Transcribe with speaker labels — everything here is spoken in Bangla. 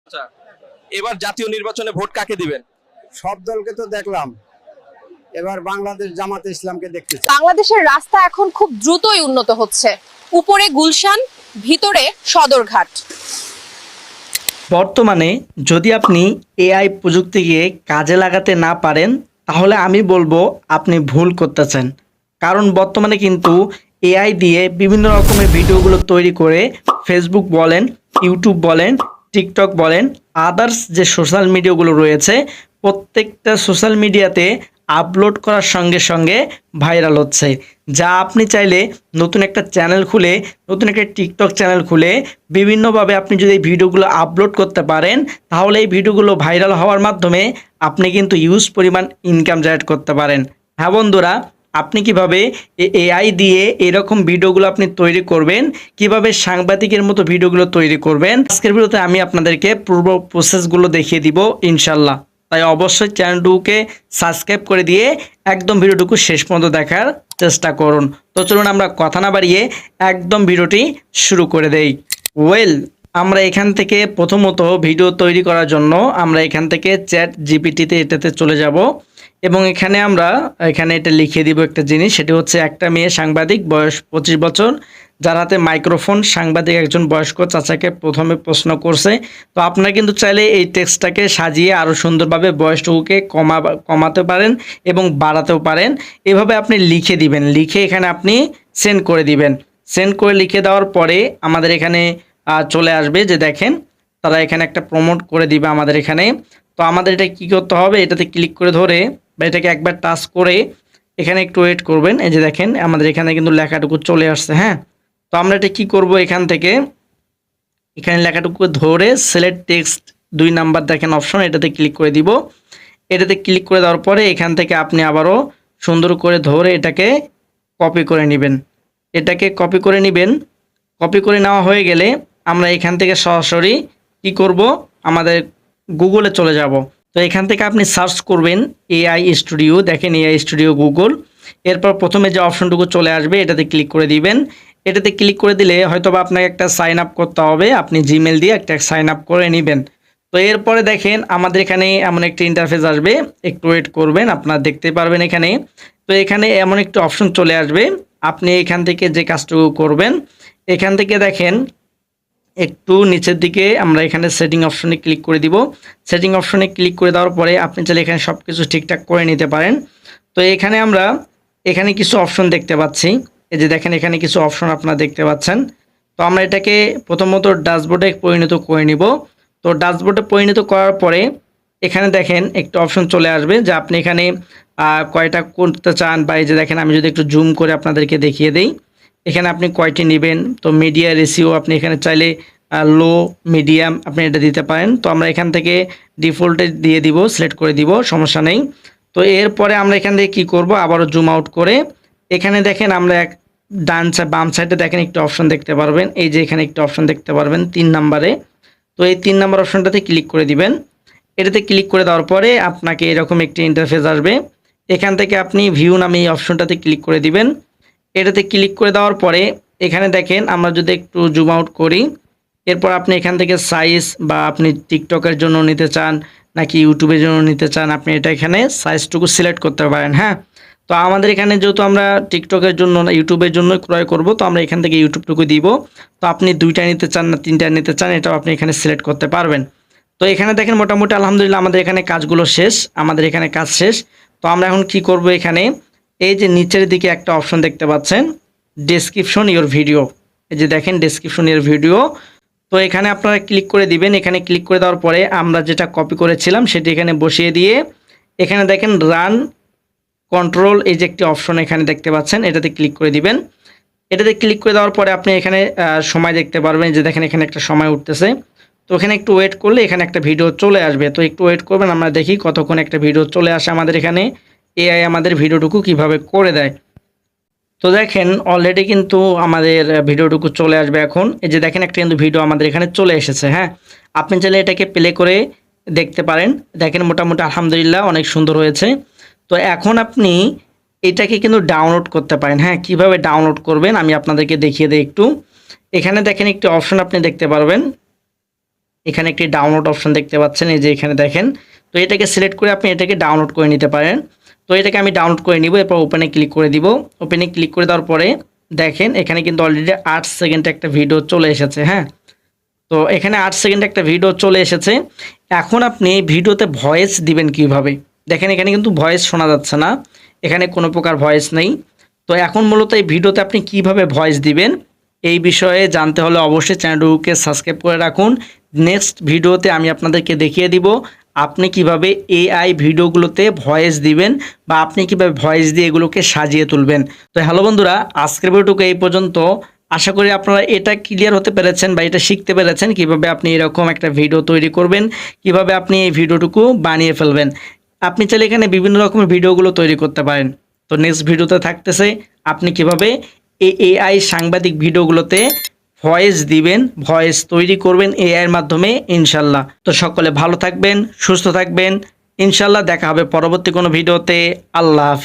Speaker 1: আচ্ছা, এবার জাতীয় নির্বাচনে ভোট কাকে দিবেন?
Speaker 2: সব দলকে তো দেখলাম, এবার বাংলাদেশ জামাতে ইসলামকে দেখতে চাই।
Speaker 3: বাংলাদেশের রাস্তা এখন খুব দ্রুতই উন্নত হচ্ছে। উপরে গুলশান, ভিতরে সদরঘাট।
Speaker 4: বর্তমানে যদি আপনি এআই প্রযুক্তিকে কাজে লাগাতে না পারেন তাহলে আমি বলবো আপনি ভুল করতেছেন। কারণ বর্তমানে কিন্তু এআই দিয়ে বিভিন্ন রকমের ভিডিওগুলো তৈরি করে ফেসবুক বলেন, ইউটিউব বলেন, টিকটক বলেন, আদার্স যে সোশ্যাল মিডিয়াগুলো রয়েছে প্রত্যেকটা সোশ্যাল মিডিয়াতে আপলোড করার সঙ্গে সঙ্গে ভাইরাল হচ্ছে। যা আপনি চাইলে নতুন একটা চ্যানেল খুলে, নতুন একটা টিকটক চ্যানেল খুলে বিভিন্নভাবে আপনি যদি এই ভিডিওগুলো আপলোড করতে পারেন তাহলে এই ভিডিওগুলো ভাইরাল হওয়ার মাধ্যমে আপনি কিন্তু ইউজ পরিমাণ ইনকাম জেনারেট করতে পারেন। হ্যাঁ বন্ধুরা, আপনি কিভাবে এআই দিয়ে এরকম ভিডিওগুলো আপনি তৈরি করবেন, কিভাবে সাংবাদিকের মতো ভিডিওগুলো তৈরি করবেন, আজকের ভিডিওতে আমি আপনাদেরকে পূর্ব প্রসেসগুলো দেখিয়ে দিব ইনশাল্লাহ। তাই অবশ্যই চ্যানেলটুকুকে সাবস্ক্রাইব করে দিয়ে একদম ভিডিওটুকু শেষ পর্যন্ত দেখার চেষ্টা করুন। তো চলুন আমরা কথা না বাড়িয়ে একদম ভিডিওটি শুরু করে দেই। আমরা এখান থেকে প্রথমত ভিডিও তৈরি করার জন্য আমরা এখান থেকে চ্যাট জিপিটিতে এটাতে চলে যাব এবং এখানে এটা লিখে দিব একটা জিনিস, সেটি হচ্ছে একটা মেয়ে সাংবাদিক, বয়স 25 বছর, যার হাতে মাইক্রোফোন, সাংবাদিক একজন বয়স্ক চাচাকে প্রথমে প্রশ্ন করছে। তো আপনারা কিন্তু চাইলে এই টেক্সটটাকে সাজিয়ে আরও সুন্দরভাবে বয়সটুকুকে কমাতে পারেন এবং বাড়াতেও পারেন। এভাবে আপনি লিখে দিবেন, লিখে এখানে আপনি সেন্ড করে দিবেন। সেন্ড করে লিখে দেওয়ার পরে আমাদের এখানে চলে আসবে যে দেখেন তারা এখানে একটা প্রমোট করে দিবে আমাদের এখানে। তো আমাদের এটা কী করতে হবে, এটাতে ক্লিক করে ধরে বা এটাকে একবার টাচ করে এখানে একটু ওয়েট করবেন। এই যে দেখেন আমাদের এখানে কিন্তু লেখাটুকু চলে আসছে। হ্যাঁ, তো আমরা এটা কী করব, এখান থেকে এখানে লেখাটুকু ধরে সিলেক্ট টেক্সট 2 নাম্বার দেখেন অপশন, এটাতে ক্লিক করে দিব। এটাতে ক্লিক করে দেওয়ার পরে এখান থেকে আপনি আবারও সুন্দর করে ধরে এটাকে কপি করে নেবেন। এটাকে কপি করে নেবেন। কপি করে নেওয়া হয়ে গেলে আমরা এখান থেকে সরাসরি কি করব, আমাদের গুগলে চলে যাব। তো এখান থেকে আপনি সার্চ করবেন এআই স্টুডিও, দেখেন এআই স্টুডিও গুগল। এরপর প্রথমে যে অপশনটুকু চলে আসবে এটাতে ক্লিক করে দিবেন। এটাতে ক্লিক করে দিলে হয়তোবা আপনাকে একটা সাইন আপ করতে হবে, আপনি জিমেল দিয়ে একটা সাইন আপ করে নেবেন। তো এরপরে দেখেন আমাদের এখানে এমন একটা ইন্টারফেস আসবে, একটু ওয়েট করবেন, আপনারা দেখতে পারবেন এখানে। তো এখানে এমন একটা অপশন চলে আসবে, আপনি এখান থেকে যে কাজটুকু করবেন, এখান থেকে দেখেন একটু নিচের দিকে আমরা এখানে সেটিং অপশনে ক্লিক করে দিব। সেটিং অপশনে ক্লিক করে দেওয়ার পরে আপনি চাইলে এখানে সব কিছু ঠিকঠাক করে নিতে পারেন। তো এখানে আমরা এখানে কিছু অপশন দেখতে পাচ্ছি, এই যে দেখেন এখানে কিছু অপশন আপনারা দেখতে পাচ্ছেন। তো আমরা এটাকে প্রথমত ড্যাশবোর্ডে পরিণত করে নিব। তো ড্যাশবোর্ডে পরিণত করার পরে এখানে দেখেন একটা অপশন চলে আসবে যে আপনি এখানে কয়টা করতে চান, বা এই যে দেখেন আমি যদি একটু জুম করে আপনাদেরকে দেখিয়ে দেই, এখানে আপনি কয়টি নেবেন। তো মিডিয়া রেশিও আপনি এখানে চাইলে লো, মিডিয়াম আপনি এটা দিতে পারেন। তো আমরা এখান থেকে ডিফল্টে দিয়ে দিব, সিলেক্ট করে দিব, সমস্যা নেই। তো এরপরে আমরা এখান থেকে কী করব, আবারও জুম আউট করে এখানে দেখেন আমরা বাম সাইডে দেখেন একটা অপশন দেখতে পারবেন, এই যে এখানে একটা অপশন দেখতে পারবেন 3 নাম্বারে। তো এই 3 নাম্বার অপশনটাতে ক্লিক করে দিবেন। এটাতে ক্লিক করে দেওয়ার পরে আপনাকে এরকম একটি ইন্টারফেস আসবে। এখান থেকে আপনি ভিউ নামে এই অপশনটাতে ক্লিক করে দিবেন। এটাতে ক্লিক করে দেওয়ার পরে এখানে দেখেন আমরা যদি একটু জুম আউট করি, এরপর আপনি এখান থেকে সাইজ, বা আপনি টিকটকের জন্য নিতে চান নাকি ইউটিউবের জন্য নিতে চান, আপনি এটা এখানে সাইজটুকু সিলেক্ট করতে পারেন। হ্যাঁ, তো আমাদের এখানে যেহেতু আমরা টিকটকের জন্য না ইউটিউবের জন্য ক্রয় করব, তো আমরা এখান থেকে ইউটিউবটুকু দিব। তো আপনি 2টা নিতে চান না 3টা নিতে চান, এটাও আপনি এখানে সিলেক্ট করতে পারবেন। তো এখানে দেখেন মোটামুটি আলহামদুলিল্লাহ আমাদের এখানে কাজগুলো শেষ, আমাদের এখানে কাজ শেষ। তো আমরা এখন কি করব, এখানে এই যে নিচের দিকে একটা অপশন দেখতে পাচ্ছেন ডেসক্রিপশন ইওর ভিডিও, এই যে দেখেন ডেসক্রিপশন ইওর ভিডিও। তো এখানে আপনারা ক্লিক করে দিবেন। এখানে ক্লিক করে দেওয়ার পরে আমরা যেটা কপি করেছিলাম সেটি এখানে বসিয়ে দিয়ে এখানে দেখেন রান কন্ট্রোল, এই যে একটি অপশন এখানে দেখতে পাচ্ছেন, এটাতে ক্লিক করে দিবেন। এটাতে ক্লিক করে দেওয়ার পরে আপনি এখানে সময় দেখতে পারবেন, যে দেখেন এখানে একটা সময় উঠতেছে। তো এখানে একটু ওয়েট করলে এখানে একটা ভিডিও চলে আসবে। তো একটু ওয়েট করবেন, আমরা দেখি কতক্ষণ একটা ভিডিও চলে আসে আমাদের এখানে, এআই আমাদের ভিডিওটুকু কিভাবে করে দেয়। তো দেখেন অলরেডি কিন্তু আমাদের ভিডিওটুকু চলে আসবে এখন। এই যে দেখেন একটা কিন্তু ভিডিও আমাদের এখানে চলে এসেছে। হ্যাঁ, আপনি চাইলে এটাকে প্লে করে দেখতে পারেন। দেখেন মোটামুটি আলহামদুলিল্লাহ অনেক সুন্দর হয়েছে। তো এখন আপনি এটাকে কিন্তু ডাউনলোড করতে পারেন। হ্যাঁ, কিভাবে ডাউনলোড করবেন আমি আপনাদেরকে দেখিয়ে দিই একটু। এখানে দেখেন একটি অপশন আপনি দেখতে পারবেন, এখানে একটি ডাউনলোড অপশন দেখতে পাচ্ছেন, এই যে এখানে দেখেন। তো এটাকে সিলেক্ট করে আপনি এটাকে ডাউনলোড করে নিতে পারেন। তো এটাকে আমি ডাউনলোড করে নিব, এরপর ওপেনে ক্লিক করে দিব। ওপেনে ক্লিক করে দেওয়ার পরে দেখেন এখানে কিন্তু অলরেডি 8 সেকেন্ডে একটা ভিডিও চলে এসেছে। হ্যাঁ, তো এখানে 8 সেকেন্ডে একটা ভিডিও চলে এসেছে। এখন আপনি ভিডিওতে ভয়েস দিবেন কিভাবে, দেখেন এখানে কিন্তু ভয়েস শোনা যাচ্ছে না, এখানে কোনো প্রকার ভয়েস নেই। তো এখন মূলত এই ভিডিওতে আপনি কিভাবে ভয়েস দিবেন এই বিষয়ে জানতে হলে অবশ্যই চ্যানেলটিকে সাবস্ক্রাইব করে রাখুন। নেক্সট ভিডিওতে আমি আপনাদেরকে দেখিয়ে দিব আপনি কিভাবে এআই ভিডিওগুলোতে ভয়েস দিবেন বা আপনি কিভাবে ভয়েস দিয়ে এগুলোকে সাজিয়ে তুলবেন। তো হ্যালো বন্ধুরা, আজকের ভিডিওটুকু এই পর্যন্ত। আশা করি আপনারা এটা ক্লিয়ার হতে পেরেছেন বা এটা শিখতে পেরেছেন কিভাবে আপনি এরকম একটা ভিডিও তৈরি করবেন, কিভাবে আপনি এই ভিডিওটুকু বানিয়ে ফেলবেন। আপনি চাইলে এখানে বিভিন্ন রকমের ভিডিওগুলো তৈরি করতে পারেন। তো নেক্সট ভিডিওতে থাকতেছে আপনি কিভাবে এই এআই সাংবাদিক ভিডিওগুলোতে ভয়েস দিবেন, ভয়েস তৈরি করবেন এআই এর মাধ্যমে ইনশাল্লাহ। তো সকলে ভালো থাকবেন, সুস্থ থাকবেন, ইনশাল্লাহ দেখা হবে পরবর্তী কোনো ভিডিওতে। আল্লাহ হাফেজ।